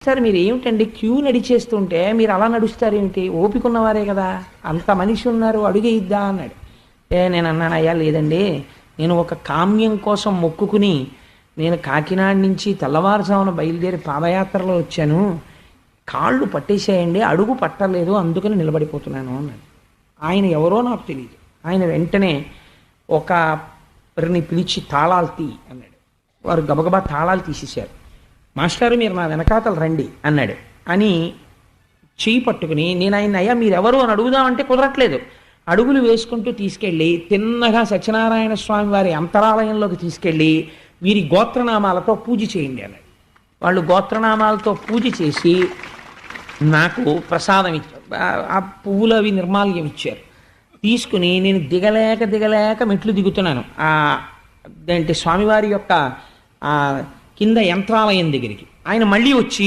Master మీరు ఏమిటండి queue నడిచేస్తుంటే మీరు అలా నడుస్తారేమిటి, ఓపిక ఉన్నవారే కదా, అంత మనిషి ఉన్నారు అడుగేయిద్దా అన్నాడు. నేను అన్నాను, అయ్యా లేదండి, నేను ఒక కామ్యం కోసం మొక్కుకుని నేను కాకినాడ నుంచి తెల్లవారుజామున బయలుదేరి పాదయాత్రలో వచ్చాను, కాళ్ళు పట్టేసేయండి, అడుగు పట్టలేదు, అందుకని నిలబడిపోతున్నాను అన్నాడు. ఆయన ఎవరో నాకు తెలియదు. ఆయన వెంటనే ఒకరిని పిలిచి తాళాలు తీ అన్నాడు. వారు గబగబా తాళాలు తీసేశారు. మాస్టారు మీరు నా వెనకాతలు రండి అన్నాడు. అని చేయి పట్టుకుని నేను ఆయన అయ్యా మీరెవరు అని అడుగుదామంటే కుదరట్లేదు. అడుగులు వేసుకుంటూ తీసుకెళ్ళి తిన్నగా సత్యనారాయణ స్వామి వారి అంతరాలయంలోకి తీసుకెళ్ళి వీరి గోత్రనామాలతో పూజ చేయండి అన్నాడు. వాళ్ళు గోత్రనామాలతో పూజ చేసి నాకు ప్రసాదం ఇచ్చారు, ఆ పువ్వులు అవి నిర్మాల్యం ఇచ్చారు. తీసుకుని నేను దిగలేక మెట్లు దిగుతున్నాను అదేంటి స్వామివారి యొక్క కింద యంత్రాలయం దగ్గరికి. ఆయన మళ్ళీ వచ్చి